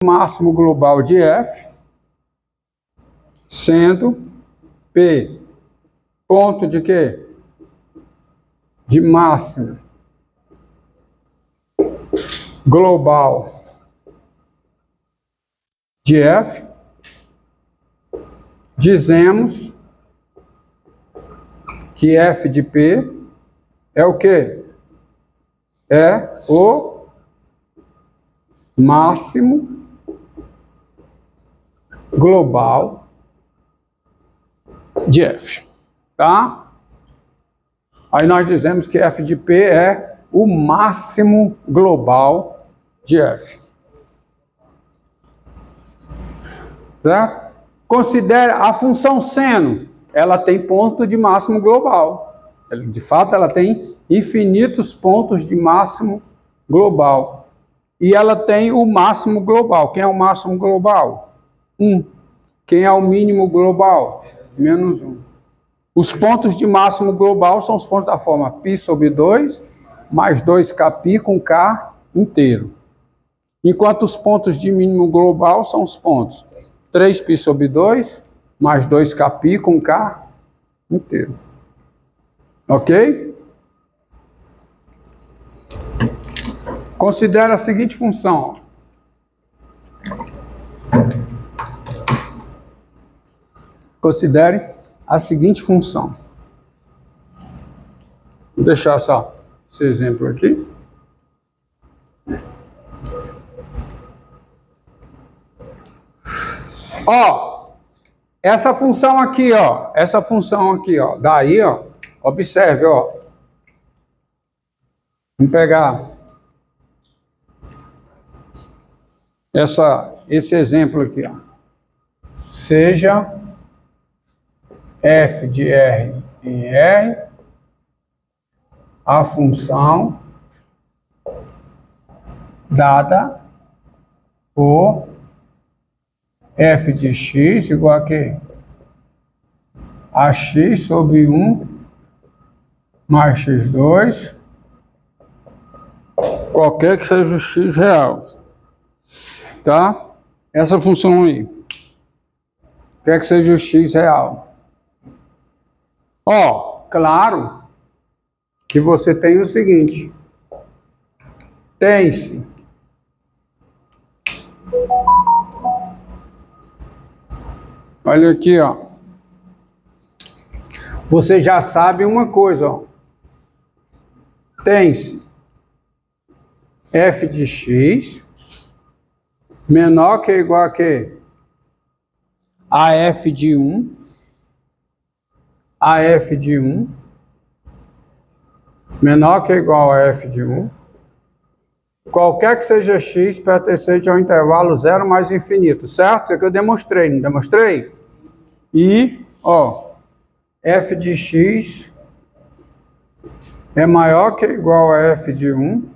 máximo global de F, sendo P ponto de quê? De máximo global de F, dizemos que F de P é o quê? É o máximo global de F, tá? Aí nós dizemos que F de P é o máximo global de F. Certo? Considere a função seno, ela tem ponto de máximo global. De fato, ela tem infinitos pontos de máximo global. E ela tem o máximo global. Quem é o máximo global? 1. Quem é o mínimo global? Menos 1. Os pontos de máximo global são os pontos da forma π sobre 2, mais 2kπ com k inteiro. Enquanto os pontos de mínimo global são os pontos 3π sobre 2, mais 2kπ com k inteiro. Ok? Considere a seguinte função. Considere a seguinte função. Vou deixar só esse exemplo aqui. Ó, essa função aqui, ó, daí, ó, observe, ó. Vamos pegar esse exemplo aqui, ó. Seja f de R em R a função dada por f de x igual a quê? A x sobre 1 mais x2, qualquer que seja o x real. Tá? Essa função aí. Quer que seja o x real. Ó, claro que você tem o seguinte. Tem-se olha aqui, ó. Você já sabe uma coisa, ó. Tem-se f de x menor que ou igual a quê? A f de 1, a f de 1 menor que ou igual a f de 1, qualquer que seja x pertencente ao intervalo 0 mais infinito, certo? É que eu demonstrei, não demonstrei? E, ó, f de x é maior que ou igual a f de 1,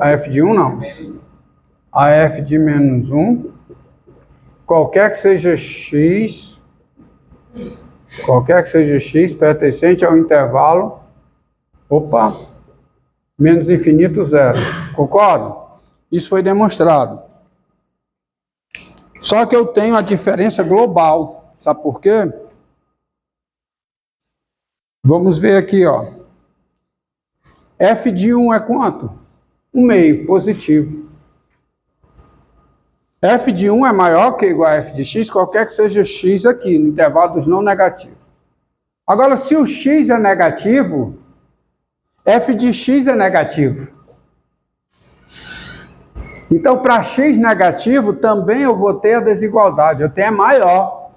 a f de 1 não, a f de menos 1, qualquer que seja x pertencente ao intervalo, menos infinito 0. Concorda? Isso foi demonstrado. Só que eu tenho a diferença global. Sabe por quê? Vamos ver aqui, ó. F de 1 é quanto? 1/2, positivo. F de 1 é maior que ou igual a f de x, qualquer que seja x aqui, no intervalo dos não negativos. Agora, se o x é negativo, f de x é negativo. Então, para x negativo, também eu vou ter a desigualdade. Eu tenho a maior.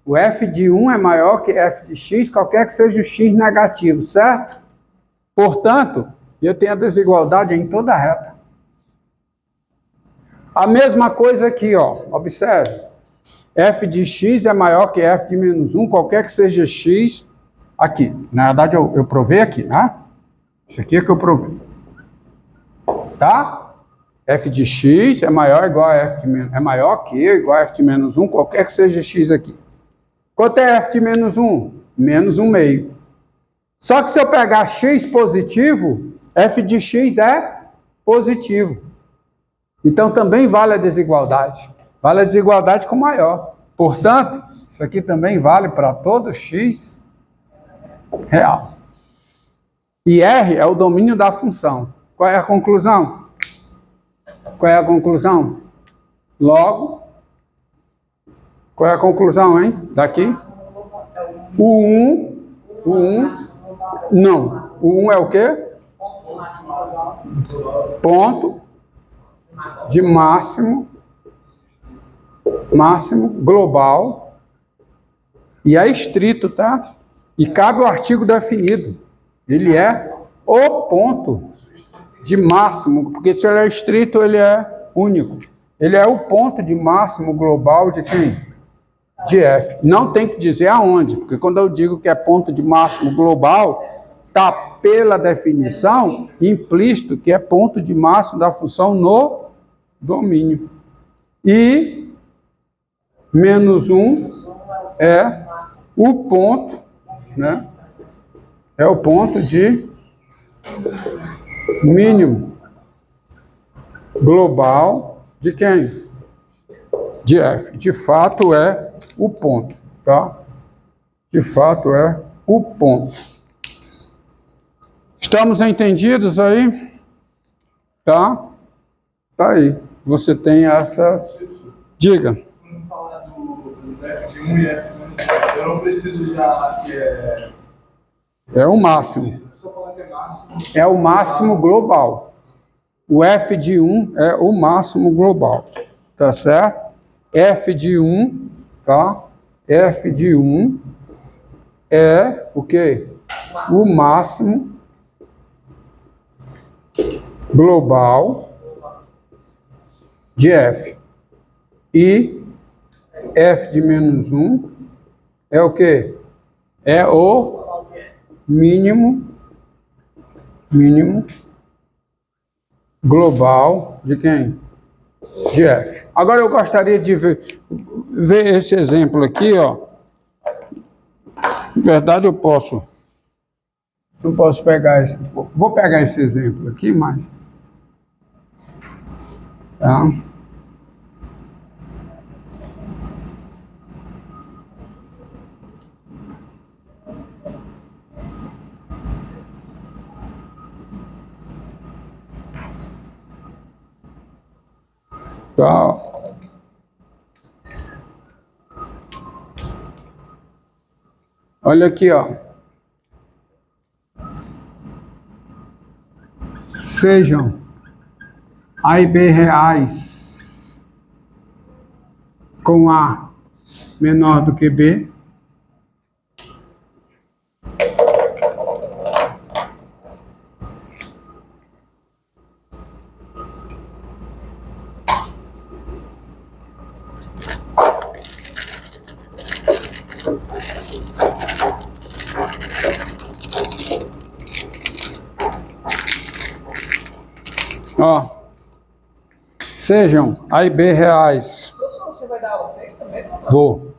O f de 1 é maior que f de x, qualquer que seja o x negativo, certo? Portanto, eu tenho a desigualdade em toda a reta. A mesma coisa aqui, ó. Observe. F de x é maior que f de menos 1, qualquer que seja x aqui. Na verdade, eu provei aqui, né? Isso aqui é que eu provei. Tá? F de x é maior ou igual a f de menos, é maior que ou igual a f de menos 1, qualquer que seja x aqui. Quanto é f de menos 1? Menos 1/2. Só que se eu pegar x positivo, f de x é positivo. Então também vale a desigualdade. Vale a desigualdade com maior. Portanto, isso aqui também vale para todo x real. E R é o domínio da função. Qual é a conclusão? Qual é a conclusão? Logo, qual é a conclusão, hein? Daqui? O 1, não. O 1 é o quê? Ponto de máximo global. E é estrito, tá? E cabe o artigo definido. Ele é o ponto de máximo, porque se ele é estrito, ele é único. Ele é o ponto de máximo global de quem? De F. Não tem que dizer aonde, porque quando eu digo que é ponto de máximo global, está pela definição implícito que é ponto de máximo da função no domínio. E menos 1 é o ponto, né? É o ponto de mínimo global de quem? De F. De fato é o ponto, tá? De fato é o ponto. Estamos entendidos aí? Tá? Tá aí. Você tem essas... Diga. Quando falar do F de 1 e F de menos 1, eu não preciso usar que é... É o máximo. É só falar que é máximo. É o máximo global. O F de 1 é o máximo global. Tá certo? F de 1, tá? F de 1 é o quê? O máximo global de F. E F de menos 1 é o quê? É o mínimo global de quem? De F. Agora eu gostaria de ver esse exemplo aqui, ó. Na verdade eu posso. Não posso pegar esse. Vou pegar esse exemplo aqui, mas. Tá? Tá. Olha aqui, ó. Sejam A e B reais com A menor do que B. Ó, sejam A e B reais. Professor, você vai dar aula 6 também? Vou.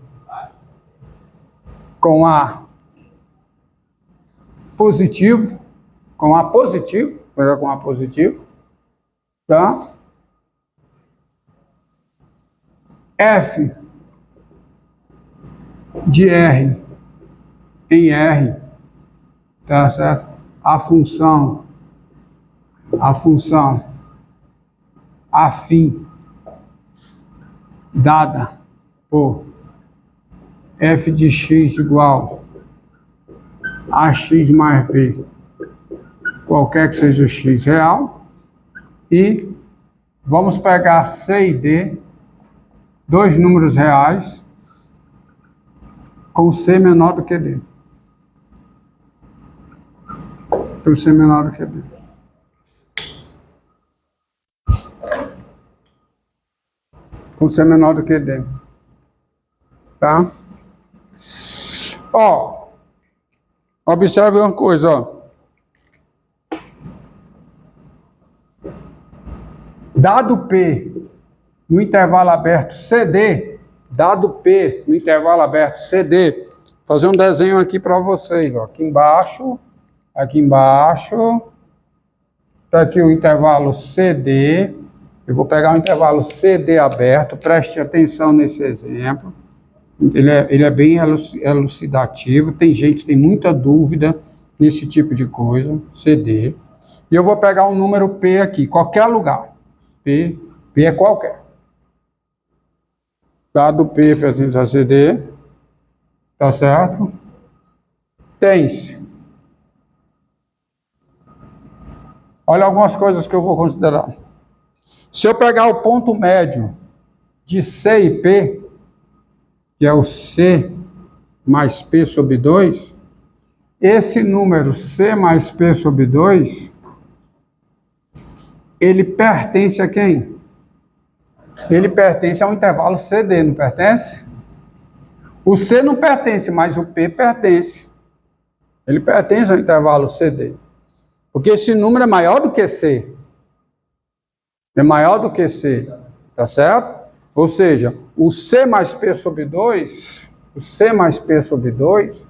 Com A positivo, com A positivo, melhor com A positivo, tá? F de R em R, tá certo? A função afim dada por f de x igual a x mais b, qualquer que seja x real, e vamos pegar C e D, dois números reais, com C menor do que D. Para C menor do que D. Com C menor do que D. Tá? Ó, observe uma coisa, ó. Dado P no intervalo aberto CD, dado P no intervalo aberto CD, vou fazer um desenho aqui para vocês, ó. Aqui embaixo, tá aqui o intervalo CD, Eu vou pegar um intervalo CD aberto, preste atenção nesse exemplo. Ele é bem elucidativo, tem muita dúvida nesse tipo de coisa, CD. E eu vou pegar um número P aqui, qualquer lugar. P é qualquer. Dado P pertence a CD, tá certo? Tem-se. Olha algumas coisas que eu vou considerar. Se eu pegar o ponto médio de C e P, que é o C mais P sobre 2, esse número C mais P sobre 2, ele pertence a quem? Ele pertence a um intervalo CD, não pertence? O C não pertence, mas o P pertence. Ele pertence ao intervalo CD. Porque esse número é maior do que C. É maior do que C, tá certo? Ou seja, o C mais P sobre 2, o C mais P sobre 2,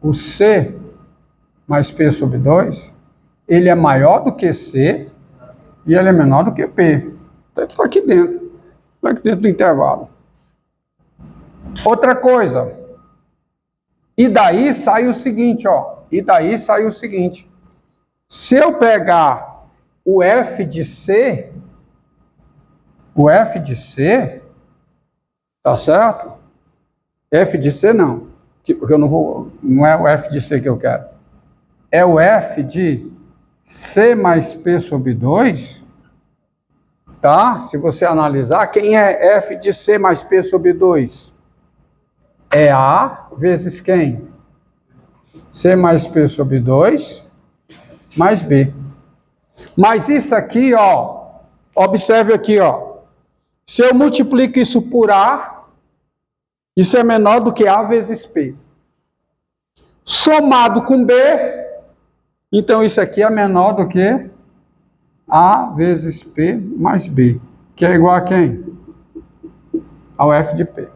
o C mais P sobre 2, ele é maior do que C e ele é menor do que P. Está aqui dentro do intervalo. Outra coisa, e daí sai o seguinte, ó, se eu pegar o F de C, tá certo? F de C não, porque eu não é o F de C que eu quero. É o F de C mais P sobre 2, tá? Se você analisar, quem é F de C mais P sobre 2? É A vezes quem? C mais P sobre 2 mais B. Mas isso aqui, ó, observe aqui, ó. Se eu multiplico isso por A, isso é menor do que A vezes P. Somado com B, então isso aqui é menor do que A vezes P mais B, que é igual a quem? Ao F de P.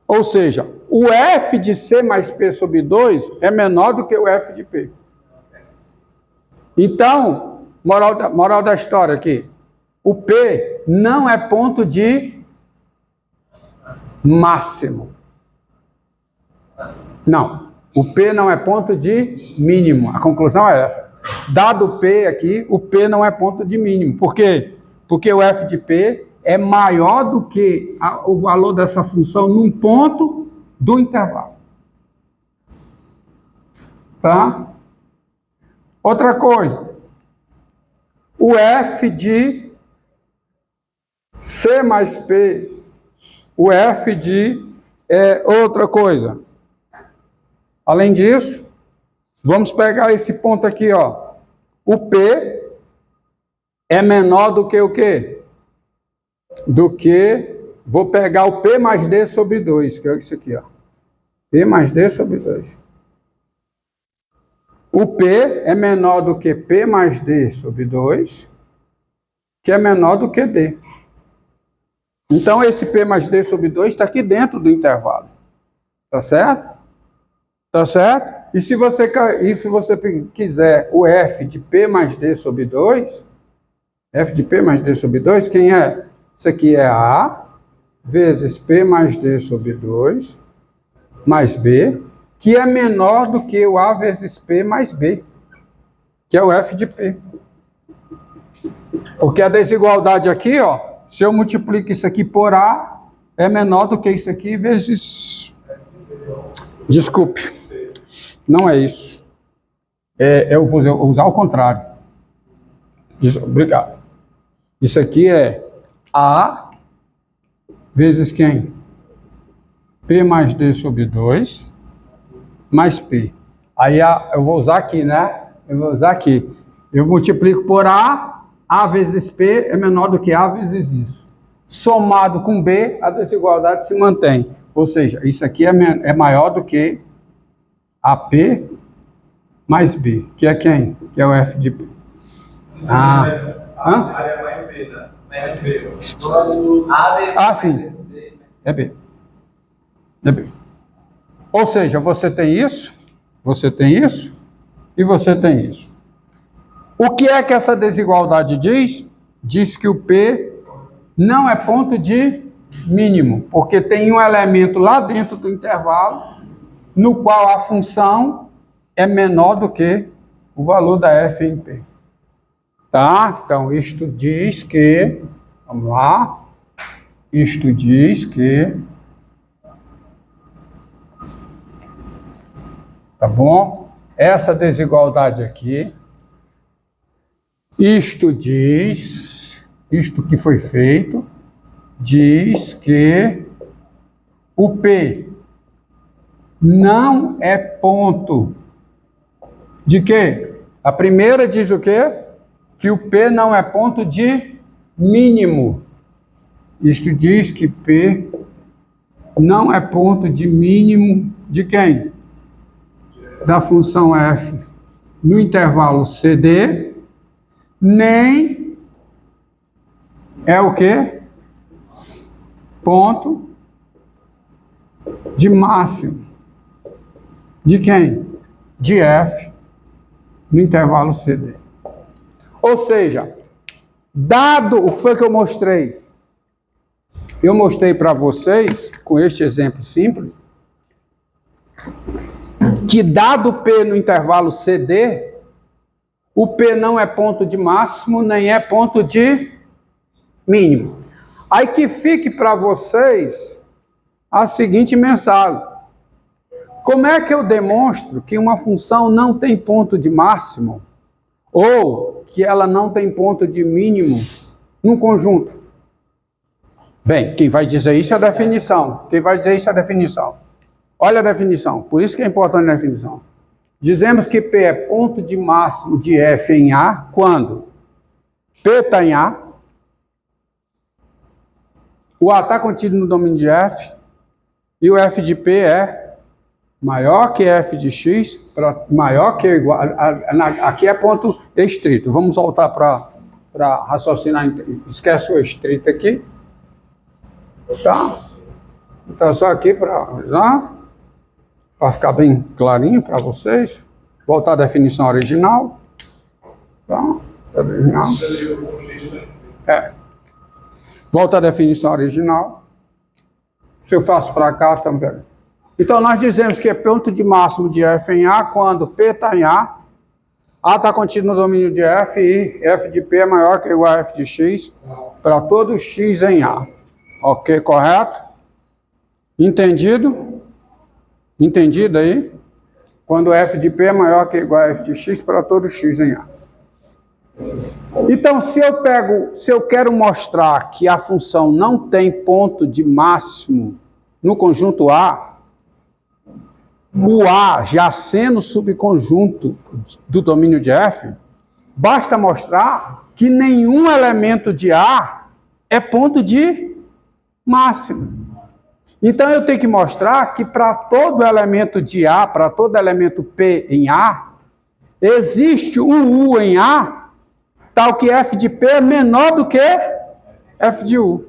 Ou seja, o F de C mais P sobre 2 é menor do que o F de P. Então, moral da história aqui, o P não é ponto de máximo. Não, o P não é ponto de mínimo. A conclusão é essa. Dado o P aqui, o P não é ponto de mínimo. Por quê? Porque o F de P é maior do que o valor dessa função num ponto do intervalo. Tá? Outra coisa. O F de C mais P, o F de outra coisa. Além disso, vamos pegar esse ponto aqui, ó. O P é menor do que o quê? Vou pegar o P mais D sobre 2, que é isso aqui, ó. P mais D sobre 2. O P é menor do que P mais D sobre 2, que é menor do que D. Então, esse P mais D sobre 2 está aqui dentro do intervalo. Tá certo? Tá certo? E se você quiser o F de P mais D sobre 2, F de P mais D sobre 2, quem é? Isso aqui é A vezes P mais D sobre 2 mais B, que é menor do que o A vezes P mais B, que é o F de P. Porque a desigualdade aqui, ó, se eu multiplico isso aqui por A, é menor do que isso aqui vezes... Desculpe, não é isso. Eu vou usar o contrário. Obrigado. Isso aqui é A vezes quem? P mais D sobre 2 mais P. Aí eu vou usar aqui, né? Eu vou usar aqui. Eu multiplico por A vezes P é menor do que A vezes isso. Somado com B, a desigualdade se mantém. Ou seja, isso aqui é maior do que AP mais B, que é quem? Que é o F de P. Sim. É B. É B. Ou seja, você tem isso e você tem isso. O que é que essa desigualdade diz? Diz que o P não é ponto de mínimo, porque tem um elemento lá dentro do intervalo no qual a função é menor do que o valor da f em P. Tá? Então, isto diz que, vamos lá, isto diz que, tá bom? Essa desigualdade aqui, isto diz, isto que foi feito, diz que o P não é ponto de quê? A primeira diz o quê? Que o P não é ponto de mínimo. Isso diz que P não é ponto de mínimo de quem? Da função f no intervalo CD, nem é o quê? Ponto de máximo. De quem? De f no intervalo CD. Ou seja, dado o que foi que eu mostrei? Eu mostrei para vocês, com este exemplo simples, que dado P no intervalo CD, o P não é ponto de máximo, nem é ponto de mínimo. Aí que fique para vocês a seguinte mensagem. Como é que eu demonstro que uma função não tem ponto de máximo ou que ela não tem ponto de mínimo num conjunto? Bem, quem vai dizer isso é a definição. Quem vai dizer isso é a definição. Olha a definição, por isso que é importante a definição. Dizemos que P é ponto de máximo de f em A quando P está em A, o A está contido no domínio de F e o f de P é maior que f de x, maior que ou igual. Aqui é ponto estrito. Vamos voltar para raciocinar. Esquece o estrito aqui. Tá? Então, só aqui para ficar bem clarinho para vocês. Voltar à definição original. Tá? Original. Volta à definição original. Se eu faço para cá também. Então, nós dizemos que é ponto de máximo de f em A quando P está em A está contido no domínio de f e f de P é maior que ou igual a f de x para todo x em A. Ok, correto? Entendido? Entendido aí? Quando f de P é maior que ou igual a f de x para todo x em A. Então, se eu quero mostrar que a função não tem ponto de máximo no conjunto A, o A já sendo subconjunto do domínio de F, basta mostrar que nenhum elemento de A é ponto de máximo. Então eu tenho que mostrar que para todo elemento de A, para todo elemento P em A, existe um U em A, tal que F de P é menor do que F de U.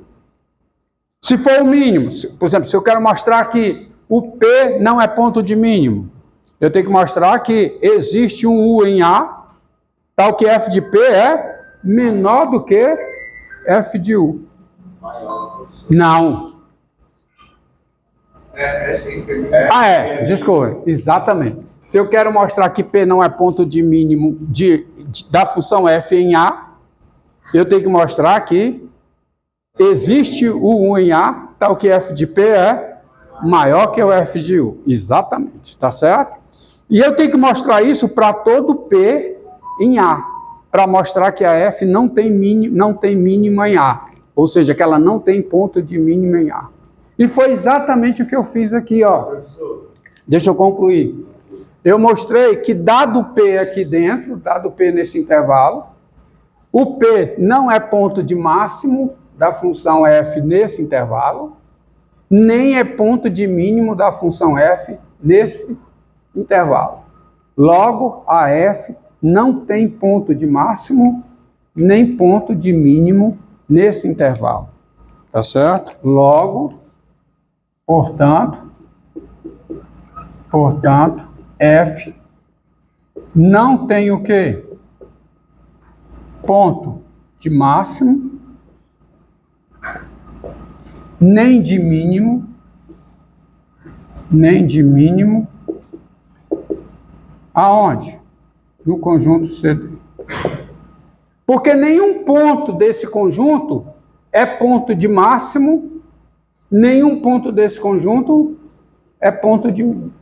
Se for o mínimo, por exemplo, se eu quero mostrar que o P não é ponto de mínimo, eu tenho que mostrar que existe um U em A, tal que F de P é menor do que F de U. Não. Desculpa, exatamente. Se eu quero mostrar que P não é ponto de mínimo da função F em A, eu tenho que mostrar que existe o U em A, tal que F de P é maior que o F de U. Exatamente, tá certo? E eu tenho que mostrar isso para todo P em A, para mostrar que a F não tem mínimo em A, ou seja, que ela não tem ponto de mínimo em A. E foi exatamente o que eu fiz aqui, ó. Deixa eu concluir. Eu mostrei que dado P aqui dentro, dado P nesse intervalo, o P não é ponto de máximo da função f nesse intervalo, nem é ponto de mínimo da função f nesse intervalo. Logo, a f não tem ponto de máximo, nem ponto de mínimo nesse intervalo. Tá certo? Logo, portanto, f não tem o quê? ponto de máximo, nem de mínimo, aonde? No conjunto CD. Porque nenhum ponto desse conjunto é ponto de máximo, nenhum ponto desse conjunto é ponto de mínimo.